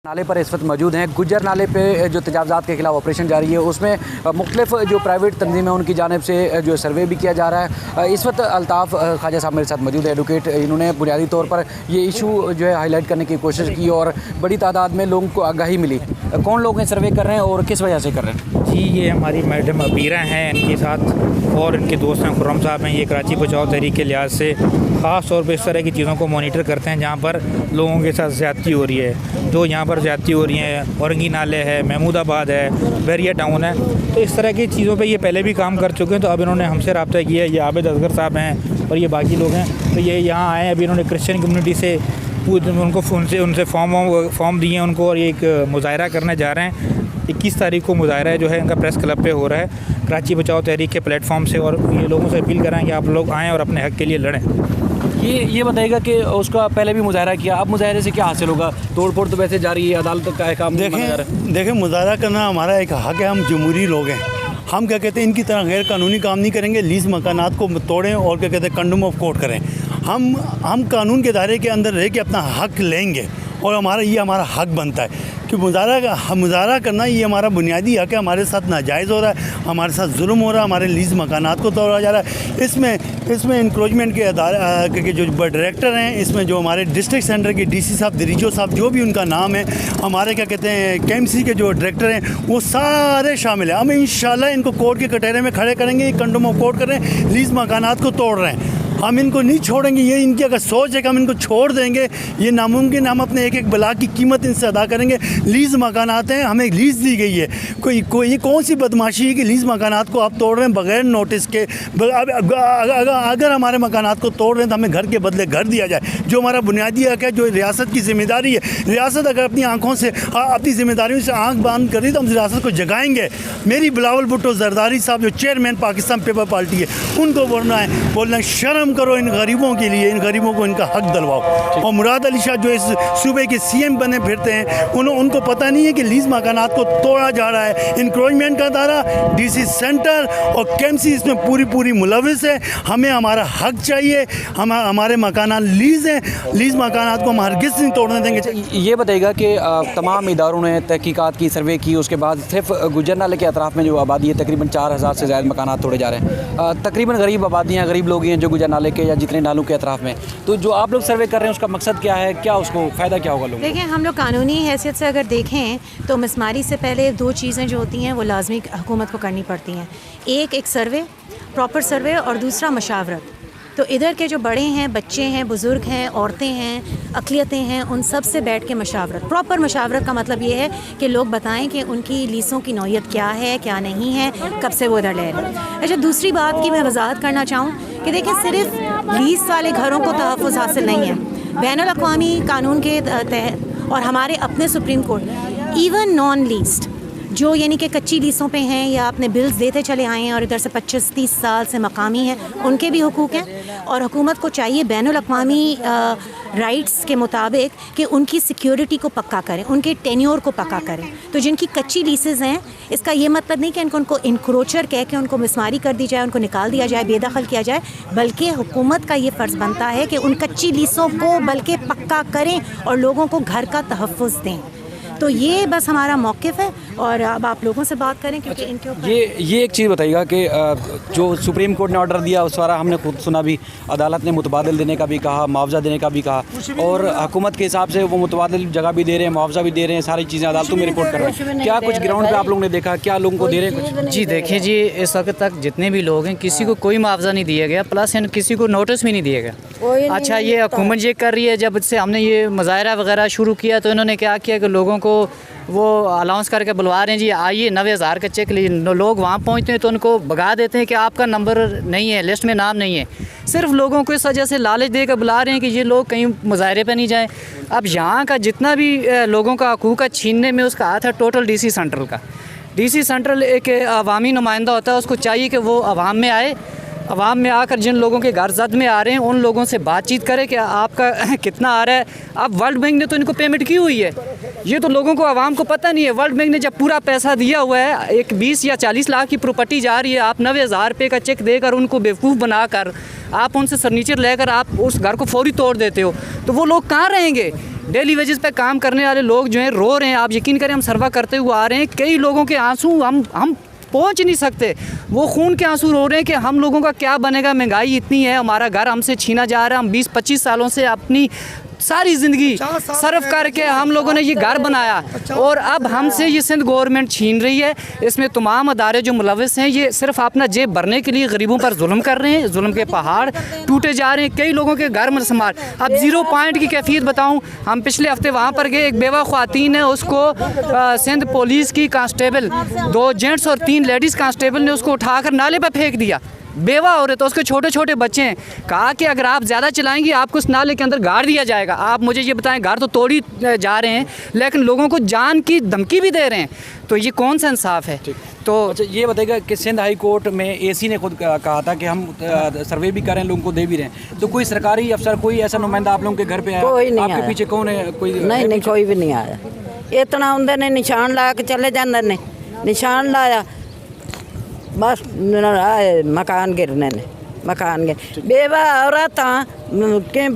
नाले पर इस वक्त मौजूद हैं। गुज्जर नाले पे जो तजावज़ात के खिलाफ ऑपरेशन जारी है उसमें मुख्तलिफ जो प्राइवेट तंजीम है उनकी जानिब से जो सर्वे भी किया जा रहा है। इस वक्त अल्ताफ़ ख्वाजा साहब मेरे साथ मौजूद है, एडवोकेट। इन्होंने बुनियादी तौर पर ये इशू जो है हाईलाइट करने की कोशिश की और बड़ी तादाद में लोगों को आगाही मिली। कौन लोग हैं सर्वे कर रहे हैं और किस वजह से कर रहे हैं? जी, ये हमारी मैडम अबीरा हैं, इनके साथ और इनके दोस्त हैं खुर्रम साहब हैं। ये कराची बचाओ तहरीक के लिहाज से ख़ास तौर पर इस तरह की चीज़ों को मॉनिटर करते हैं जहाँ पर लोगों के साथ ज़्यादती हो रही है। जो यहाँ पर ज़्यादती हो रही है, औरंगी नाले है, महमूदाबाद है, बैरिया टाउन है, तो इस तरह की चीज़ों पे ये पहले भी काम कर चुके हैं। तो अब इन्होंने हमसे रब्ता किया। ये आबिद असगर साहब हैं और ये बाकी लोग हैं, तो ये यहाँ आए। अभी इन्होंने क्रिश्चियन कम्युनिटी से उनको उनसे फॉर्म दिए हैं उनको, और ये एक मुजाहरा करने जा रहे हैं। 21 तारीख को मुजाहरा जो है इनका प्रेस क्लब पे हो रहा है कराची बचाओ तहरीक के प्लेटफॉर्म से, और ये लोगों से अपील कर रहे हैं कि आप लोग आएँ और अपने हक़ के लिए लड़ें। ये बताइएगा कि उसका पहले भी मुजाहरा किया, अब मुजाहरे से क्या हासिल होगा? तोड़-फोड़ तो वैसे जारी है, अदालत का काम देखें मुजाहरा करना हमारा एक हक़ है। हम जमहूरी लोग हैं। हम क्या कहते हैं, इनकी तरह गैर कानूनी काम नहीं करेंगे। लीज़ मकानात को तोड़ें और क्या कहते हैं कंडम ऑफ कोर्ट करें। हम कानून के दायरे के अंदर रह के अपना हक़ लेंगे और हमारा हक़ बनता है कि मुजाहरा करना ये हमारा बुनियादी हक़ है। हमारे साथ नाजायज़ हो रहा है, हमारे साथ जुल्म हो रहा है, हमारे लीज़ मकानात को तोड़ा जा रहा है। इसमें इंक्रोचमेंट के जो डायरेक्टर हैं, इसमें जो हमारे डिस्ट्रिक्ट सेंटर के डीसी साहब, दरीजो साहब, जो भी उनका नाम है, हमारे क्या कहते हैं केएमसी के जो डायरेक्टर हैं, वो सारे शामिल हैं। हम इंशाल्लाह इनको कोर्ट के कटहरे में खड़े करेंगे। कंडम ऑफ कोर्ट कर रहे हैं, लीज़ मकानात को तोड़ रहे हैं। हम इनको नहीं छोड़ेंगे। ये इनकी अगर सोच है कि हम इनको छोड़ देंगे, ये नामुमकिन। हम अपने एक ब्लाक की कीमत इनसे अदा करेंगे। लीज़ मकानात हैं, हमें लीज़ दी गई है। ये कौन सी बदमाशी है कि लीज़ मकानात को आप तोड़ रहे हैं बग़ैर नोटिस के? अगर हमारे मकानात को तोड़ रहे हैं तो हमें घर के बदले घर दिया जाए, जो हमारा बुनियादी हक़ है, जो रियासत की ज़िम्मेदारी है। रियासत अगर अपनी आँखों से अपनी ज़िम्मेदारियों से आँख बंद करी तो हम रियासत को जगाएँगे। मेरी बिलावल भुट्टो जरदारी साहब, जो चेयरमैन पाकिस्तान पीपल पार्टी है, उनको बोलना है शर्म करो। इन गरीबों के लिए, इन गरीबों को इनका हक दिलवाओ। और मुराद अली शाह जो इस सूबे के सीएम बने फिरते हैं, उनको पता नहीं है कि लीज़ मकानात को तोड़ा जा रहा है। इंक्रोचमेंट का दायरा डीसी सेंटर और केएमसी इसमें पूरी मुलविस है। हमें हमारा हक चाहिए। हमारे मकानात लीज़ हैं, लीज़ मकानात को हम हरगिज़ नहीं तोड़ने देंगे। ये बताइएगा कि तमाम इदारों ने तहकीकात की, सर्वे की, उसके बाद सिर्फ गुज्जर नाले के अतराफ़ में जो आबादी है तकरीबन 4000 से ज़्यादा मकानात तोड़े जा रहे हैं। तकरीबन गरीब आबादियाँ, गरीब लोग हैं जो गुज्जर नाले के या जितने नालों के अतराफ़ में। तो जो आप लोग सर्वे कर रहे हैं उसका मकसद क्या है? क्या उसको फ़ायदा क्या होगा लोगों को? देखिए, हम लोग कानूनी हैसियत से अगर देखें तो मिसमारी से पहले 2 चीज़ें जो होती हैं वो लाजमी हुकूमत को करनी पड़ती हैं। एक सर्वे, प्रॉपर सर्वे, और दूसरा मशावरत। तो इधर के जो बड़े हैं, बच्चे हैं, बुज़ुर्ग हैं, औरतें हैं, अक़लियतें हैं, उन सब से बैठ के मशावरत। प्रॉपर मशावरत का मतलब ये है कि लोग बताएं कि उनकी लीज़ों की नौइयत क्या है, क्या नहीं है, कब से वो इधर ले रहे हैं। अच्छा, दूसरी बात की मैं वजाहत करना चाहूँ कि देखिए, सिर्फ लीज़ वाले घरों को तहफ़्फ़ुज़ हासिल नहीं है। बैनुल अक़वामी कानून के तहत और हमारे अपने supreme court, even non leased जो यानी कि कच्ची लीसों पे हैं या अपने बिल्स देते चले आए हैं और इधर से 25-30 साल से मकामी हैं, उनके भी हुकूक हैं। और हुकूमत को चाहिए बैनुल अक़वामी राइट्स के मुताबिक कि उनकी सिक्योरिटी को पक्का करें, उनके टेन्योर को पक्का करें। तो जिनकी कच्ची लीसेस हैं, इसका ये मतलब नहीं कि उनको इंक्रोचर कह के उनको मिसमारी कर दी जाए, उनको निकाल दिया जाए, बेदखल किया जाए, बल्कि हुकूमत का ये फ़र्ज़ बनता है कि उन कच्ची लीसों को बल्कि पक्का करें और लोगों को घर का तहफ़्फ़ुज़ दें। तो ये बस हमारा मौक़िफ़ है। और अब आप लोगों से बात करें क्योंकि इनके ऊपर ये एक चीज़ बताइएगा कि जो सुप्रीम कोर्ट ने ऑर्डर दिया उस वारा हमने खुद सुना भी, अदालत ने मुतबादिल देने का भी कहा, मुआवजा देने का भी कहा, और हुकूमत के हिसाब से वो मुतबादिल जगह भी दे रहे हैं, मुआवजा भी दे रहे हैं, सारी चीज़ें अदालतों में रिपोर्ट कर रहे हैं। क्या कुछ ग्राउंड पे आप लोगों ने देखा? क्या लोगों को दे रहे हैं कुछ? जी देखिए जी, इस वक्त तक जितने भी लोग हैं किसी को कोई मुआवजा नहीं दिया गया, प्लस किसी को नोटिस भी नहीं दिया गया। अच्छा, ये हुकूमत ये कर रही है, जब से हमने ये मुजाहरा वगैरह शुरू किया तो इन्होंने क्या किया कि लोगों को वो अलाउंस करके बुलवा रहे हैं, जी आइए 90,000 का चेक लीजिए। लोग वहाँ पहुँचते हैं तो उनको भगा देते हैं कि आपका नंबर नहीं है, लिस्ट में नाम नहीं है। सिर्फ लोगों को इस वजह से लालच देकर बुला रहे हैं कि ये लोग कहीं मुजाहरे पे नहीं जाएं। अब यहाँ का जितना भी लोगों का हकूक़ छीनने में उसका हाथ है टोटल डीसी सेंट्रल का। डीसी सेंट्रल एक अवामी नुमाइंदा होता है, उसको चाहिए कि वो अवाम में आए, अवाम में आकर जिन लोगों के घर जद में आ रहे हैं उन लोगों से बातचीत करें कि आपका कितना आ रहा है। अब वर्ल्ड बैंक ने तो इनको पेमेंट की हुई है, ये तो लोगों को आवाम को पता नहीं है। वर्ल्ड बैंक ने जब पूरा पैसा दिया हुआ है, एक 20 या 40 लाख की प्रॉपर्टी जा रही है, आप 90,000 रुपये का चेक देकर उनको बेवकूफ़ बनाकर आप उनसे फर्नीचर लेकर आप उस घर को फौरी तोड़ देते हो, तो वो लोग कहाँ रहेंगे? डेली वेजेस पे काम करने वाले लोग जो हैं रो रहे हैं। आप यकीन करें, हम सर्वा करते हुए आ रहे हैं, कई लोगों के आंसू हम पहुंच नहीं सकते, वो खून के आंसू रो रहे हैं कि हम लोगों का क्या बनेगा, महंगाई इतनी है, हमारा घर हमसे छीना जा रहा है। हम 20-25 सालों से अपनी सारी ज़िंदगी सर्व करके हम लोगों ने ये घर बनाया और अब हमसे ये सिंध गवर्नमेंट छीन रही है। इसमें तमाम अदारे जो मुलविस हैं ये सिर्फ अपना जेब भरने के लिए गरीबों पर जुल्म कर रहे हैं, जुल्म के पहाड़ टूटे जा रहे हैं, कई लोगों के घर मसमार। अब 0 पॉइंट की कैफियत बताऊं, हम पिछले हफ्ते वहाँ पर गए, एक बेवा ख्वातीन है, उसको सिंध पुलिस की कांस्टेबल, 2 जेंट्स और 3 लेडीज़ कांस्टेबल ने उसको उठाकर नाले पर फेंक दिया। बेवा हो रहे तो उसके छोटे छोटे बच्चे हैं। कहा कि अगर आप ज़्यादा चलाएंगे आपको इस नाले के अंदर गाड़ दिया जाएगा। आप मुझे ये बताएं, गाड़ तो तोड़ी जा रहे हैं लेकिन लोगों को जान की धमकी भी दे रहे हैं, तो ये कौन सा इंसाफ है? तो अच्छा, ये बताइएगा कि सिंध हाई कोर्ट में एसी ने खुद कहा था कि हम सर्वे भी कर रहे हैं, लोगों को दे भी रहे हैं, तो कोई सरकारी अफसर, कोई ऐसा नुमाइंदा आप लोगों के घर पे आया? कोई नहीं आपके आया। पीछे कौन है? कोई नहीं, कोई भी नहीं आया। इतना उन्होंने ने निशान ला के चले जाते ने, निशान लाया बस आए मकान गिरने ने, मकान गिर। बेवा औरत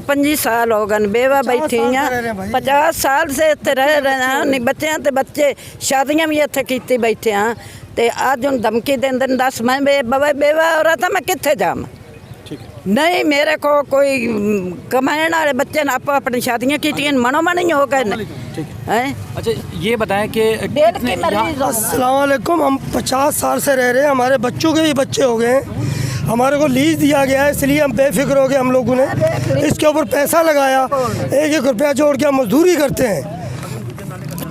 25 साल हो गए बेवा बैठी हैं, 50 साल से इतने रह रहे हैं, बच्चों ते बच्चे शादियां भी इतने की बैठे हैं, तो अज हम धमकी देंदे ने, दस मैं बेवा औरत मैं कितने जावां? नहीं, मेरे को कोई कमाने वाले बच्चे ने आप अपनी शादियाँ की मनो मन ही हो गए हैं। अच्छा, ये बताएं कि अस्सलाम वालेकुम, हम 50 साल से रह रहे हैं, हमारे बच्चों के भी बच्चे हो गए हैं, हमारे को लीज दिया गया है, इसलिए हम बेफिक्र हो गए। हम लोगों ने इसके ऊपर पैसा लगाया, 1-1 रुपया जोड़ के हम मजदूरी करते हैं,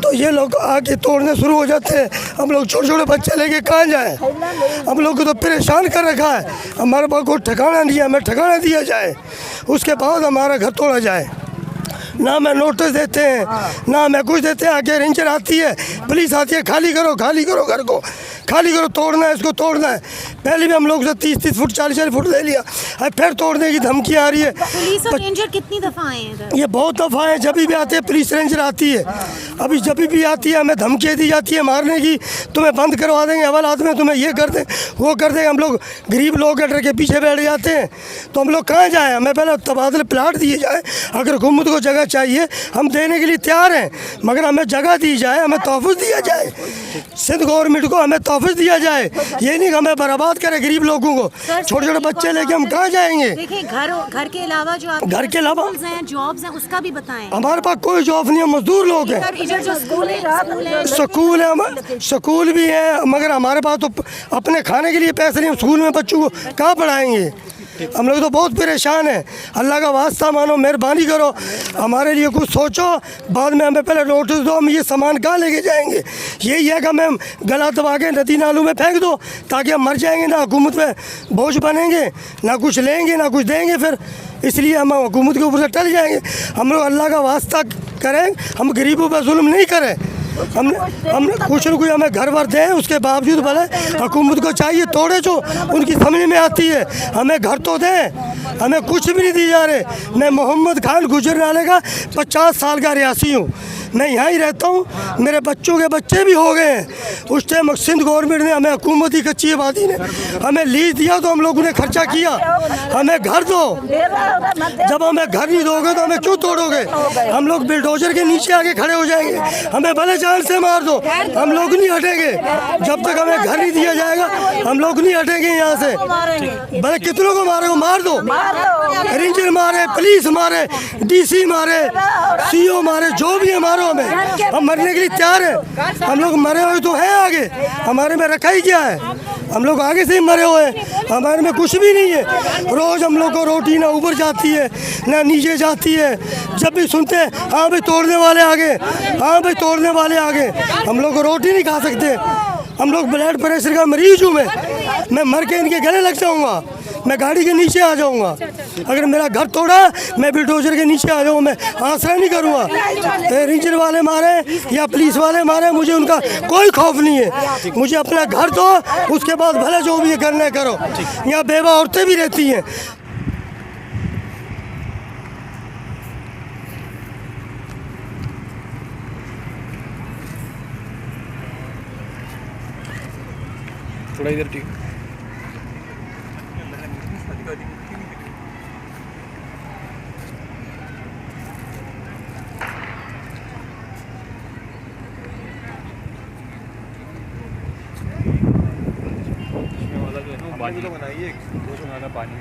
तो ये लोग आके तोड़ने शुरू हो जाते हैं। हम लोग छोटे छोटे बच्चे लेके कहाँ जाएं? हम लोग को तो परेशान कर रखा है, हमारे पास कोई ठिकाना नहीं है, हमें ठिकाना दिया जाए, उसके बाद हमारा घर तोड़ा जाए। ना मैं नोटिस देते हैं, ना मैं कुछ देते हैं, आगे रेंजर आती है, पुलिस आती है, खाली करो घर को, खाली करो, तोड़ना है, इसको तोड़ना है। पहले भी हम लोग से 30-30 फुट 40-40 फुट ले लिया, अब फिर तोड़ने की धमकी आ रही है। पुलिस और रेंजर कितनी दफ़ा आए हैं इधर? ये बहुत दफ़ा है, जब भी आते हैं पुलिस रेंजर आती है, अभी जब भी आती है हमें धमकी दी जाती है मारने की, तुम्हें बंद करवा देंगे, हवालात में तुम्हें ये कर दें, वो कर देंगे। हम लोग गरीब लोग डर के पीछे बैठ जाते हैं, तो हम लोग कहाँ जाएँ? हमें पहले तबादले प्लाट दिए जाए, अगर हुकूमत को जगह चाहिए हम देने के लिए तैयार हैं, मगर हमें जगह दी जाए, हमें तोहफ़ दिया जाए, सिंध गवर्नमेंट को हमें तोहफ़ दिया जाए। ये नहीं कि हमें बर्बाद करे गरीब लोगों को, छोटे छोटे बच्चे लेके हम कहाँ जाएंगे? देखिए, घर के अलावा जो आप घर के अलावा जॉब्स हैं उसका भी बताएं। हमारे पास कोई जॉब नहीं है, मजदूर लोग हैं। इधर जो स्कूल है, स्कूल भी है, मगर हमारे पास तो अपने खाने के लिए पैसे नहीं, स्कूल में बच्चों को कहाँ पढ़ाएंगे? हम लोग तो बहुत परेशान हैं। अल्लाह का वास्ता मानो, मेहरबानी करो, हमारे लिए कुछ सोचो, बाद में हमें पहले नोटिस दो, हम ये सामान कहाँ लेके जाएंगे? यही है कि हमें गला दबा के नदी नालों में फेंक दो ताकि हम मर जाएंगे, ना हुकूमत में बोझ बनेंगे, ना कुछ लेंगे ना कुछ देंगे, फिर इसलिए हम हुकूमत के ऊपर से टल जाएंगे। हम लोग अल्लाह का वास्ता करें, हम गरीबों पर जुल्म नहीं करें, हम कुछ न कुछ हमें घर वर दें, उसके बावजूद भले हुकूमत को चाहिए तोड़े जो उनकी समझ में आती है, हमें घर तो दें, हमें कुछ भी नहीं दी जा रहे। मैं मोहम्मद खान गुजरनाले का 50 साल का रियासी हूँ, मैं यहाँ ही रहता हूँ, मेरे बच्चों के बच्चे भी हो गए हैं। उस टाइम सिंध गवर्नमेंट ने हमें, हुकूमती कच्ची आबादी ने हमें लीज दिया तो हम लोगों ने खर्चा किया, हमें घर दो, जब हमें घर नहीं दोगे तो हमें क्यों तोड़ोगे? हम लोग बिल्डोजर के नीचे आके खड़े हो जाएंगे, हमें भले जान से मार दो, हम लोग नहीं हटेंगे जब तक हमें घर नहीं दिया जाएगा, हम लोग नहीं हटेंगे यहाँ से। भले कितनों को मारे, मार दो, रेंजर मारे, पुलिस मारे, DC मारे, CO मारे, जो भी है मारो, हमें, हम मरने के लिए तैयार हैं। हम लोग मरे हुए तो हैं आगे, हमारे में रखा ही क्या है? हम लोग आगे से ही मरे हुए हैं, हमारे में कुछ भी नहीं है। रोज़ हम लोग को रोटी ना ऊपर जाती है ना नीचे जाती है, जब भी सुनते हैं हाँ भाई तोड़ने वाले आगे, हाँ भाई तोड़ने वाले आगे, हम लोग को रोटी नहीं खा सकते। हम लोग ब्लड प्रेशर का मरीज हूँ, मैं मर के इनके गले लग जाऊँगा, मैं गाड़ी के नीचे आ जाऊँगा। अगर मेरा घर तोड़ा मैं बिल्डोजर के नीचे आ जाऊँ, मैं आसरा नहीं करूँगा। रेंजर वाले मारे या पुलिस वाले मारे, मुझे उनका कोई खौफ नहीं है। मुझे अपना घर दो, उसके बाद भले जो भी करना है करो। यहाँ बेवा औरतें भी रहती हैं। थोड़ा इधर ठीक। पानी तो बनाइए, पानी